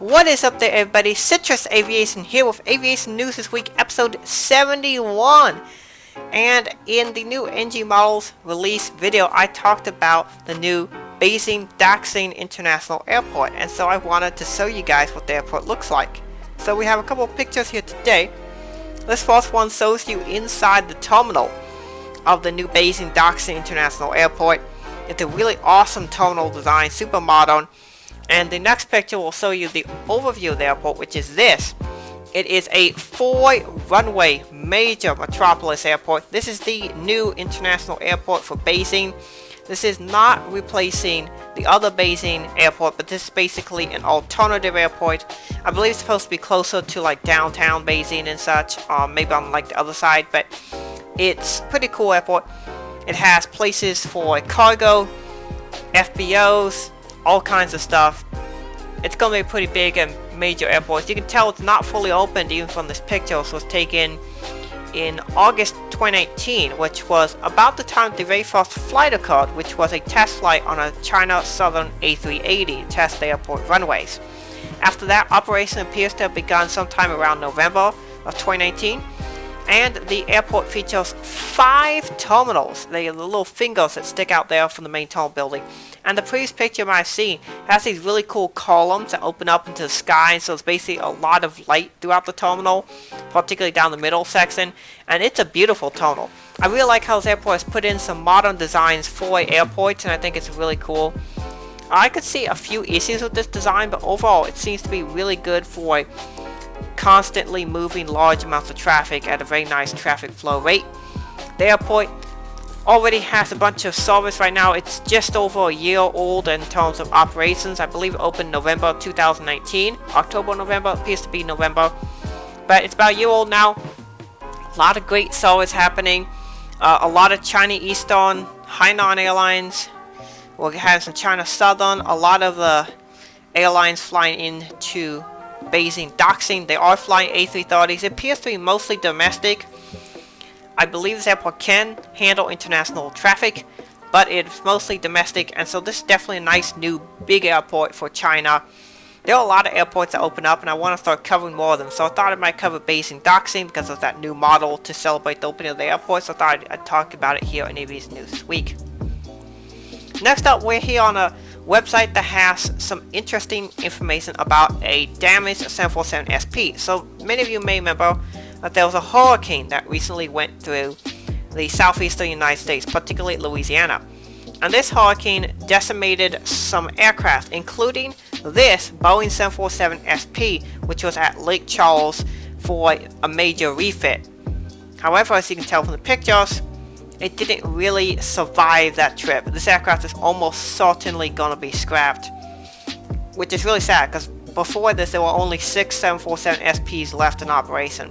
What is up there, everybody? Citrus Aviation here with Aviation News this week, episode 71. And in the new NG models release video, I talked about the new Beijing Daxingi International Airport. And so I wanted to show you guys what the airport looks like. So we have a couple of pictures here today. This first one shows you inside the terminal of the new Beijing Daxingi International Airport. It's a really awesome terminal design, super modern. And the next picture will show you the overview of the airport, which is this. It is a 4-runway major Metropolis airport. This is the new international airport for Beijing. This is not replacing the other Beijing airport, but this is basically an alternative airport. I believe it's supposed to be closer to like downtown Beijing and such, maybe on like the other side, but it's a pretty cool airport. It has places for cargo, FBOs, all kinds of stuff. It's going to be a pretty big and major airport. You can tell it's not fully opened even from this picture. So it was taken in August 2018, which was about the time the very first flight occurred, which was a test flight on a China Southern A380 test airport runways. After that, operation appears to have begun sometime around November of 2019. And the airport features 5 terminals. They are the little fingers that stick out there from the main terminal building. And the previous picture you might have seen has these really cool columns that open up into the sky. So it's basically a lot of light throughout the terminal, particularly down the middle section. And it's a beautiful terminal. I really like how this airport has put in some modern designs for airports, and I think it's really cool. I could see a few issues with this design, but overall it seems to be really good for constantly moving large amounts of traffic at a very nice traffic flow rate. The airport already has a bunch of service right now. It's just over a year old in terms of operations. I believe it opened November 2019. October, November, appears to be November. But it's about a year old now. A lot of great service happening. A lot of China Eastern, Hainan Airlines. We'll have some China Southern. A lot of the airlines flying into Beijing Daxingi. They are flying A330s. It appears to be mostly domestic. I believe this airport can handle international traffic, but it's mostly domestic, and so this is definitely a nice new big airport for China. There are a lot of airports that open up, and I want to start covering more of them. So I thought I might cover Beijing Daxingi because of that new model to celebrate the opening of the airport. So I thought I'd talk about it here in Aviation News this week. Next up, we're here on a website that has some interesting information about a damaged 747 SP. So many of you may remember that there was a hurricane that recently went through the southeastern United States, particularly Louisiana. And this hurricane decimated some aircraft, including this Boeing 747 SP, which was at Lake Charles for a major refit. However, as you can tell from the pictures, it didn't really survive that trip. This aircraft is almost certainly going to be scrapped, which is really sad because before this there were only 6 747 SPs left in operation.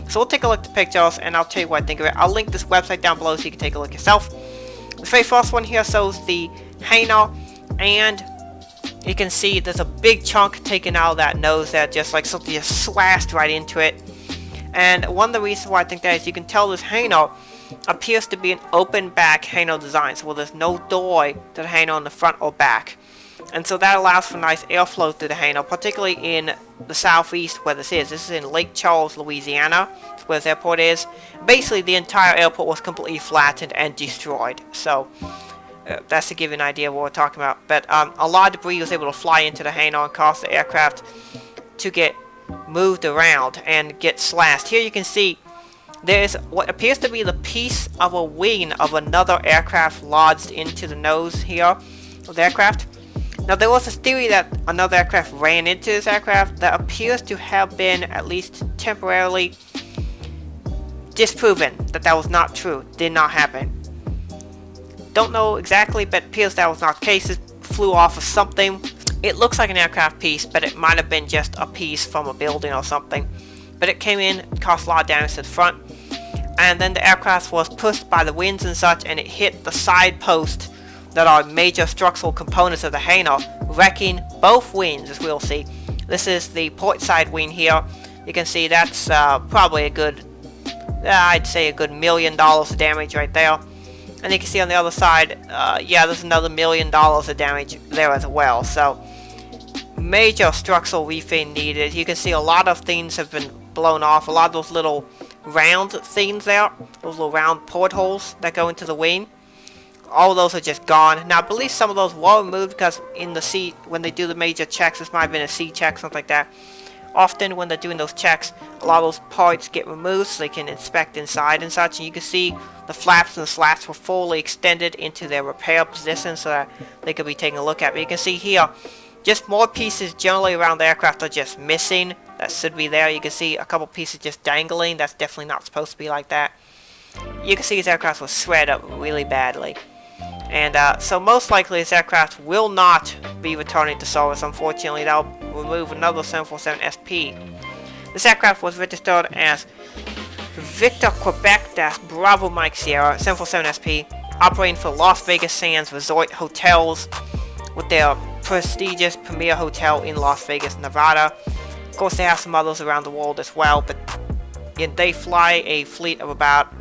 So we'll take a look at the pictures and I'll tell you what I think of it. I'll link this website down below so you can take a look yourself. The very first one here shows the hangar, and you can see there's a big chunk taken out of that nose there, just like something just slashed right into it. And one of the reasons why I think that is you can tell this hangar appears to be an open back hangar design, so there's no door to the hangar on the front or back, and so that allows for nice airflow through the hangar, particularly in the southeast where this is. This is in Lake Charles, Louisiana. That's where this airport is. Basically the entire airport was completely flattened and destroyed, so that's to give you an idea of what we're talking about. But a lot of debris was able to fly into the hangar and cause the aircraft to get moved around and get slashed. Here you can see there is what appears to be the piece of a wing of another aircraft lodged into the nose here of the aircraft. Now there was a theory that another aircraft ran into this aircraft. That appears to have been at least temporarily disproven. That was not true. Did not happen. Don't know exactly, but it appears that was not the case. It flew off of something. It looks like an aircraft piece, but it might have been just a piece from a building or something. But it came in, caused a lot of damage to the front, and then the aircraft was pushed by the winds and such, and it hit the side posts that are major structural components of the hangar, wrecking both wings, as we'll see. This is the port side wing here. You can see that's probably a good, I'd say a good $1 million of damage right there. And you can see on the other side, yeah, there's another $1 million of damage there as well. So major structural refit needed. You can see a lot of things have been blown off. A lot of those little round things there, those little round portholes that go into the wing, all of those are just gone. Now I believe some of those were removed because in the C, when they do the major checks, this might have been a C check, something like that. Often when they're doing those checks, a lot of those parts get removed so they can inspect inside and such. And you can see the flaps and the slats were fully extended into their repair position so that they could be taken a look at. But you can see here, just more pieces generally around the aircraft are just missing. That should be there. You can see a couple pieces just dangling. That's definitely not supposed to be like that. You can see these aircraft was shredded up really badly. And so most likely this aircraft will not be returning to service. Unfortunately, that'll remove another 747 SP. This aircraft was registered as Victor Quebec Bravo Mike Sierra 747 SP, operating for Las Vegas Sands Resort Hotels with their prestigious Premier Hotel in Las Vegas, Nevada. Of course, they have some others around the world as well, but they fly a fleet of about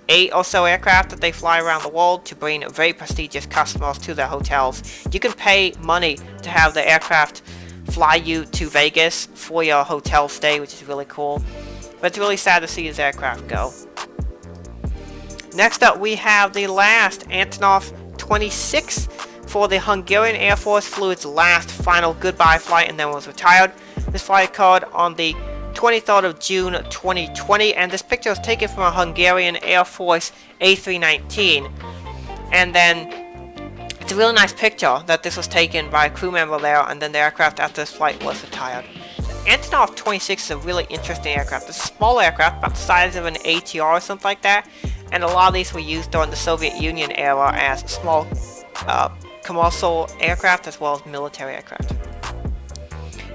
8 or so aircraft that they fly around the world to bring very prestigious customers to their hotels. You can pay money to have the aircraft fly you to Vegas for your hotel stay, which is really cool. But it's really sad to see this aircraft go. Next up, we have the last Antonov 26 for the Hungarian Air Force, flew its last final goodbye flight and then was retired. This flight occurred on the 23rd of June 2020, and this picture was taken from a Hungarian Air Force A319. And then it's a really nice picture that this was taken by a crew member there, and then the aircraft after this flight was retired. The Antonov 26 is a really interesting aircraft. It's a small aircraft, about the size of an ATR or something like that, and a lot of these were used during the Soviet Union era as small commercial aircraft as well as military aircraft.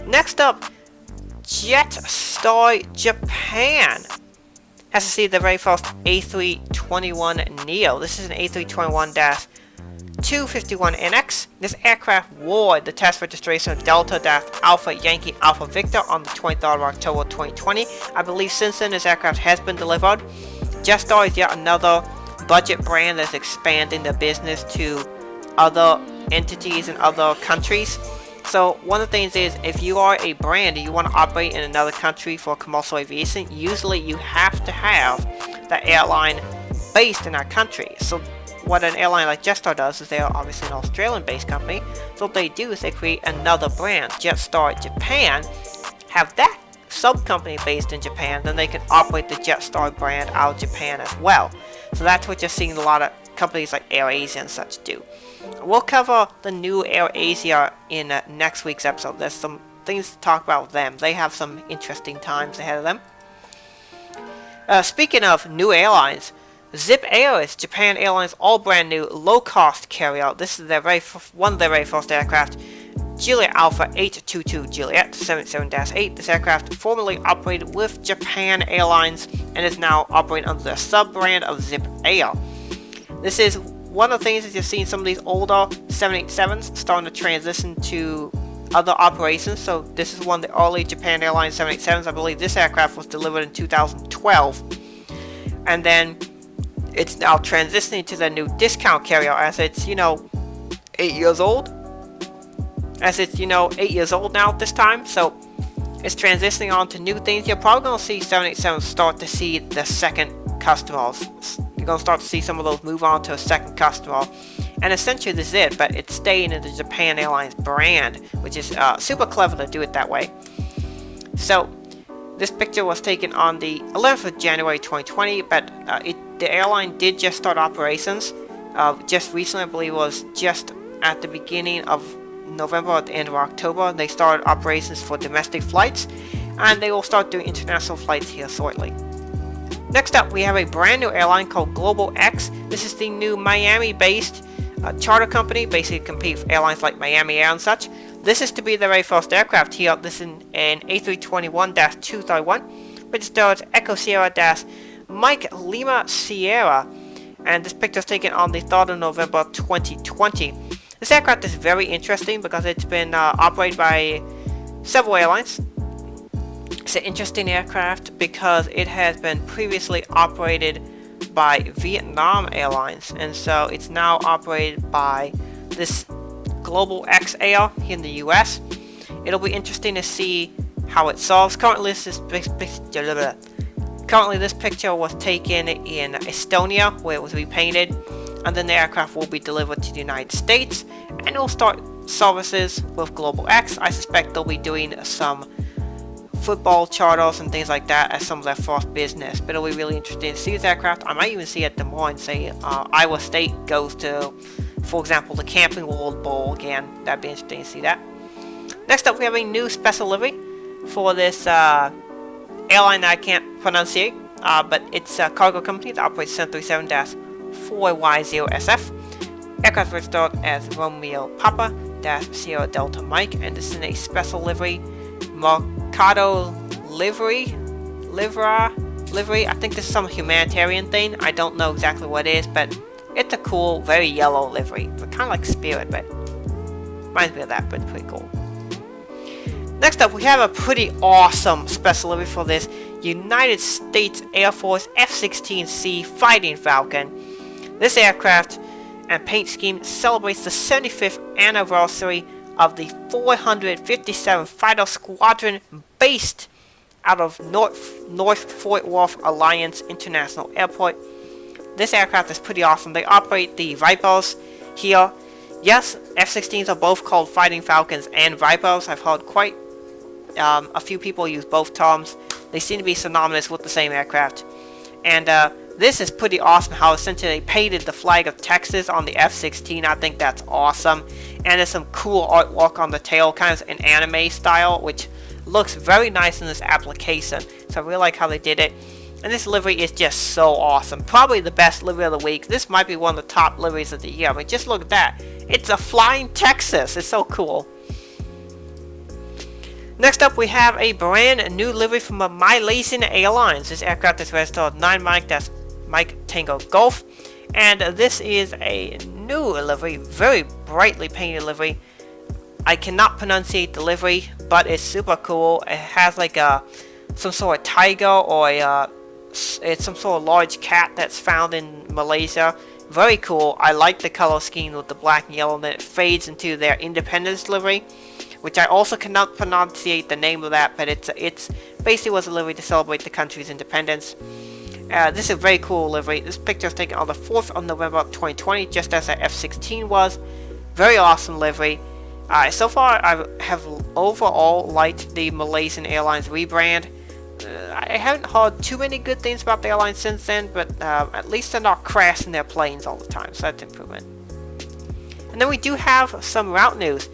Next up, Jetstar Japan has to see the very first A321neo. This is an A321-251NX. This aircraft wore the test registration of Delta Alpha Yankee Alpha Victor on the 23rd of October 2020. I believe since then this aircraft has been delivered. Jetstar is yet another budget brand that's expanding their business to other entities in other countries. So one of the things is, if you are a brand and you want to operate in another country for commercial aviation, usually you have to have the airline based in that country. So what an airline like Jetstar does is, they are obviously an Australian based company, so what they do is they create another brand, Jetstar Japan, have that sub-company based in Japan, then they can operate the Jetstar brand out of Japan as well. So that's what you're seeing a lot of companies like AirAsia and such do. We'll cover the new AirAsia in next week's episode. There's some things to talk about with them. They have some interesting times ahead of them. Speaking of new airlines, Zip Air is Japan Airlines' all brand new low-cost carrier. This is their one of their very first aircraft, Juliet Alpha 822 Juliet 77-8. This aircraft formerly operated with Japan Airlines and is now operating under the sub-brand of Zip Air. This is one of the things that you've seen some of these older 787s starting to transition to other operations. So this is one of the early Japan Airlines 787s. I believe this aircraft was delivered in 2012. And then it's now transitioning to the new discount carrier as it's, 8 years old. As it's, 8 years old now at this time. So it's transitioning on to new things. You're probably going to see 787s start to see the second customers. You're going to start to see some of those move on to a second customer. And essentially this is it, but it's staying in the Japan Airlines brand, which is super clever to do it that way. So this picture was taken on the 11th of January 2020, but the airline did just start operations just recently. I believe it was just at the beginning of November or at the end of October. They started operations for domestic flights, and they will start doing international flights here shortly. Next up, we have a brand new airline called Globalx. This is the new Miami-based charter company, basically compete with airlines like Miami Air and such. This is to be the very first aircraft here. This is an A321-231, registered Echo Sierra-Mike Lima Sierra, and this picture is taken on the 3rd of November 2020. This aircraft is very interesting because it's been operated by several airlines. It's an interesting aircraft because it has been previously operated by Vietnam Airlines, and so it's now operated by this Globalx Air here in the US. It'll be interesting to see how it solves. Currently this picture was taken in Estonia, where it was repainted, and then the aircraft will be delivered to the United States, and it will start services with Globalx. I suspect they'll be doing some football charters and things like that as some of their first business, but it'll be really interesting to see this aircraft. I might even see it tomorrow and say Iowa State goes to, for example, the Camping World Bowl again. That'd be interesting to see that. Next up, we have a new special livery for this airline that I can't pronunciate, but it's a cargo company that operates 737-4Y0SF. Aircraft registered as Romeo Papa Sierra Delta Mike, and this is a special livery, Mercado livery. I think this is some humanitarian thing. I don't know exactly what it is, but it's a cool, very yellow livery. It's kind of like Spirit, but reminds me of that, but it's pretty cool. Next up, we have a pretty awesome special livery for this United States Air Force F-16C Fighting Falcon. This aircraft and paint scheme celebrates the 75th anniversary of the 457th Fighter Squadron based out of North Fort Worth Alliance International Airport. This aircraft is pretty awesome. They operate the Vipers here. Yes, F-16s are both called Fighting Falcons and Vipers. I've heard quite a few people use both terms. They seem to be synonymous with the same aircraft. And this is pretty awesome how essentially they painted the flag of Texas on the F-16. I think that's awesome. And there's some cool artwork on the tail, kind of an anime style, which looks very nice in this application. So I really like how they did it. And this livery is just so awesome. Probably the best livery of the week. This might be one of the top liveries of the year. I mean, just look at that. It's a flying Texas. It's so cool. Next up, we have a brand new livery from Malaysian Airlines. This aircraft is registered 9 Mike, that's Mike Tango Golf. And this is a new livery, very brightly painted livery. I cannot pronunciate the livery, but it's super cool. It has like some sort of tiger or it's some sort of large cat that's found in Malaysia. Very cool. I like the color scheme with the black and yellow, and then it fades into their Independence livery, which I also cannot pronunciate the name of that, but it's basically was a livery to celebrate the country's independence. This is a very cool livery. This picture was taken on the 4th of November 2020, just as the F-16 was. Very awesome livery. So far, I have overall liked the Malaysian Airlines rebrand. I haven't heard too many good things about the airline since then, but at least they're not crashing their planes all the time, so that's an improvement. And then we do have some route news.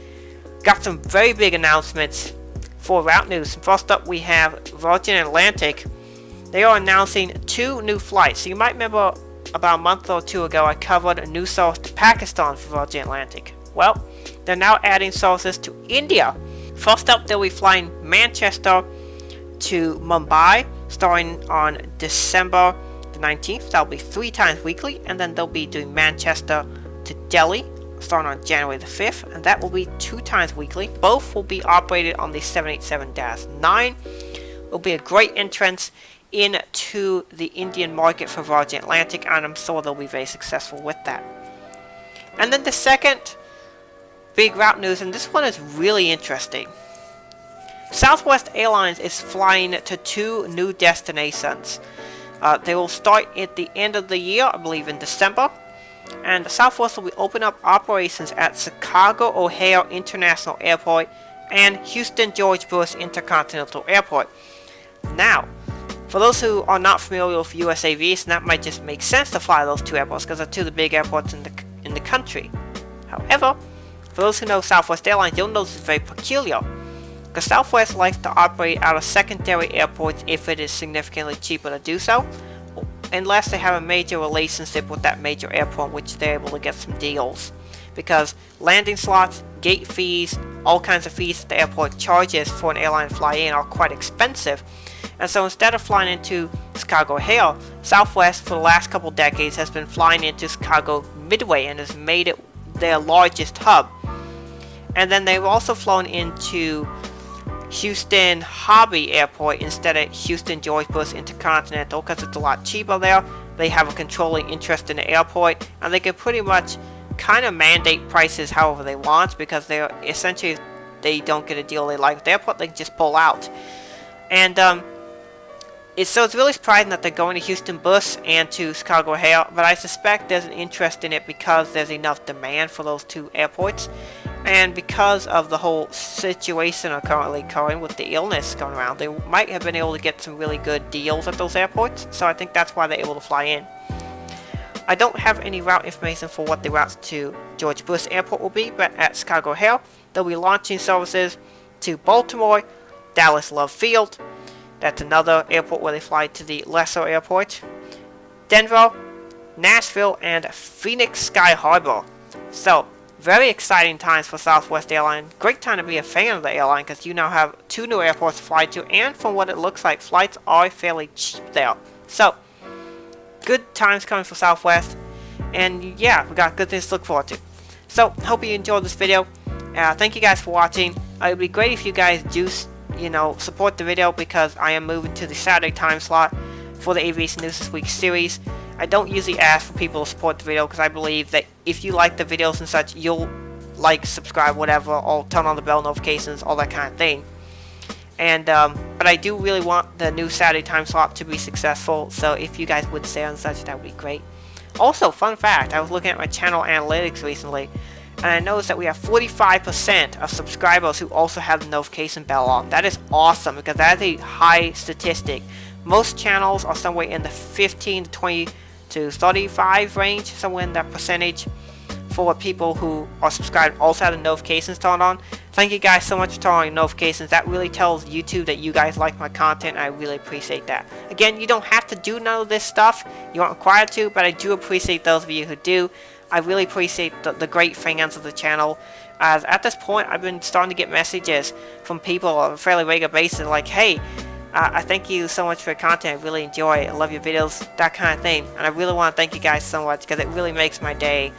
Got some very big announcements for route news. First up, we have Virgin Atlantic. They are announcing 2 new flights. So you might remember about a month or 2 ago, I covered a new service to Pakistan for Virgin Atlantic. Well, they're now adding services to India. First up, they'll be flying Manchester to Mumbai starting on December the 19th. That'll be 3 times weekly, and then they'll be doing Manchester to Delhi starting on January the 5th, and that will be 2 times weekly. Both will be operated on the 787-9. It'll be a great entrance into the Indian market for Virgin Atlantic, and I'm sure they'll be very successful with that. And then the second big route news, and this one is really interesting. Southwest Airlines is flying to 2 new destinations. They will start at the end of the year, I believe in December. And Southwest will be opening up operations at Chicago O'Hare International Airport and Houston George Bush Intercontinental Airport. Now, for those who are not familiar with U.S. aviation, that might just make sense to fly those 2 airports because they're 2 of the big airports in the country. However, for those who know Southwest Airlines, you'll notice it's very peculiar, because Southwest likes to operate out of secondary airports if it is significantly cheaper to do so, unless they have a major relationship with that major airport, which they're able to get some deals. Because landing slots, gate fees, all kinds of fees that the airport charges for an airline to fly in are quite expensive. And so instead of flying into Chicago O'Hare, Southwest for the last couple decades has been flying into Chicago Midway and has made it their largest hub. And then they've also flown into Houston Hobby Airport instead of Houston George Bush Intercontinental because it's a lot cheaper there. They have a controlling interest in the airport, and they can pretty much kind of mandate prices however they want, because they're essentially they don't get a deal they like with the airport, they can just pull out. And it's really surprising that they're going to Houston Bus and to Chicago O'Hare, but I suspect there's an interest in it because there's enough demand for those two airports, and because of the whole situation currently occurring with the illness going around, they might have been able to get some really good deals at those airports, so I think that's why they're able to fly in. I don't have any route information for what the routes to George Bush Airport will be, but at Chicago O'Hare, they'll be launching services to Baltimore, Dallas Love Field, that's another airport where they fly to the lesser airport, Denver, Nashville, and Phoenix Sky Harbor. So, very exciting times for Southwest Airlines. Great time to be a fan of the airline because you now have 2 new airports to fly to, and from what it looks like, flights are fairly cheap there. So, good times coming for Southwest, and yeah, we got good things to look forward to. So, hope you enjoyed this video. Thank you guys for watching. It would be great if you guys do, support the video, because I am moving to the Saturday time slot for the Aviation News This Week series. I don't usually ask for people to support the video because I believe that if you like the videos and such, you'll like, subscribe, whatever, or turn on the bell notifications, all that kind of thing. And but I do really want the new Saturday time slot to be successful, so if you guys would say and such, that would be great. Also, fun fact, I was looking at my channel analytics recently, and I noticed that we have 45% of subscribers who also have the notification bell on. That is awesome, because that is a high statistic. Most channels are somewhere in the 15 to 20 to 35 range, somewhere in that percentage, for people who are subscribed also have the notifications turned on. Thank you guys so much for turning on notifications. That really tells YouTube that you guys like my content, and I really appreciate that. Again, you don't have to do none of this stuff. You aren't required to, but I do appreciate those of you who do. I really appreciate the great fans of the channel. As at this point, I've been starting to get messages from people on a fairly regular basis like, hey, I thank you so much for your content. I really enjoy it. I love your videos, that kind of thing. And I really want to thank you guys so much, because it really makes my day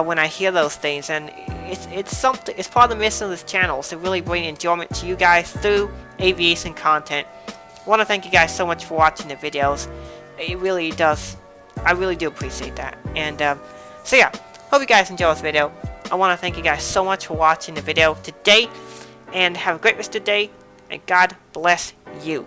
when I hear those things. And it's something. It's part of the mission of this channel, to really bring enjoyment to you guys through aviation content. I want to thank you guys so much for watching the videos. It really does. I really do appreciate that. And so yeah, hope you guys enjoy this video. I want to thank you guys so much for watching the video today, and have a great rest of the day, and God bless you.